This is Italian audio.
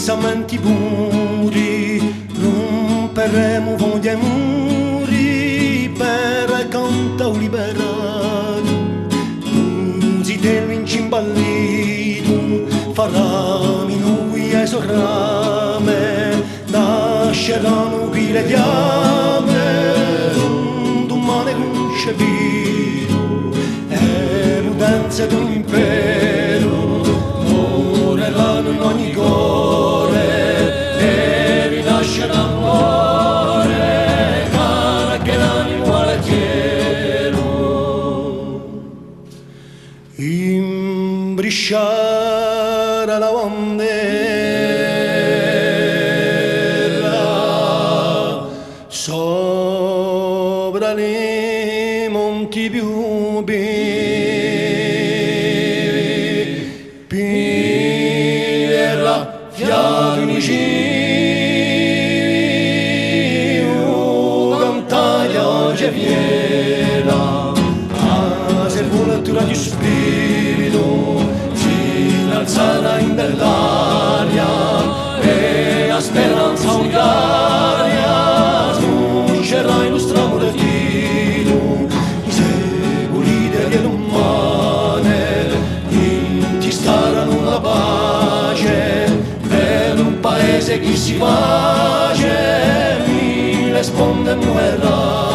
pensamenti puri, romperemo voglia e muri per cantare liberato. Musitello incimballito, farami noi ai sorrame, nasceranno qui le fiamme, un domani concepito, e l'utenza di un impero, moreranno in ogni cuore, e rinascerà amore, cara che l'animo al cielo. Imbrisciare la bandera sopra i monti più vivi, pirla fiato unicino, cantaglia oggi viela, a sepoltura di spirito, si alzerà in dell'aria, e a speranza unitaria, smuscerà il nostro amore filo, i secoli delle umane, in ti staranno la pace, per un paese che si pace, mille sponde muoverà.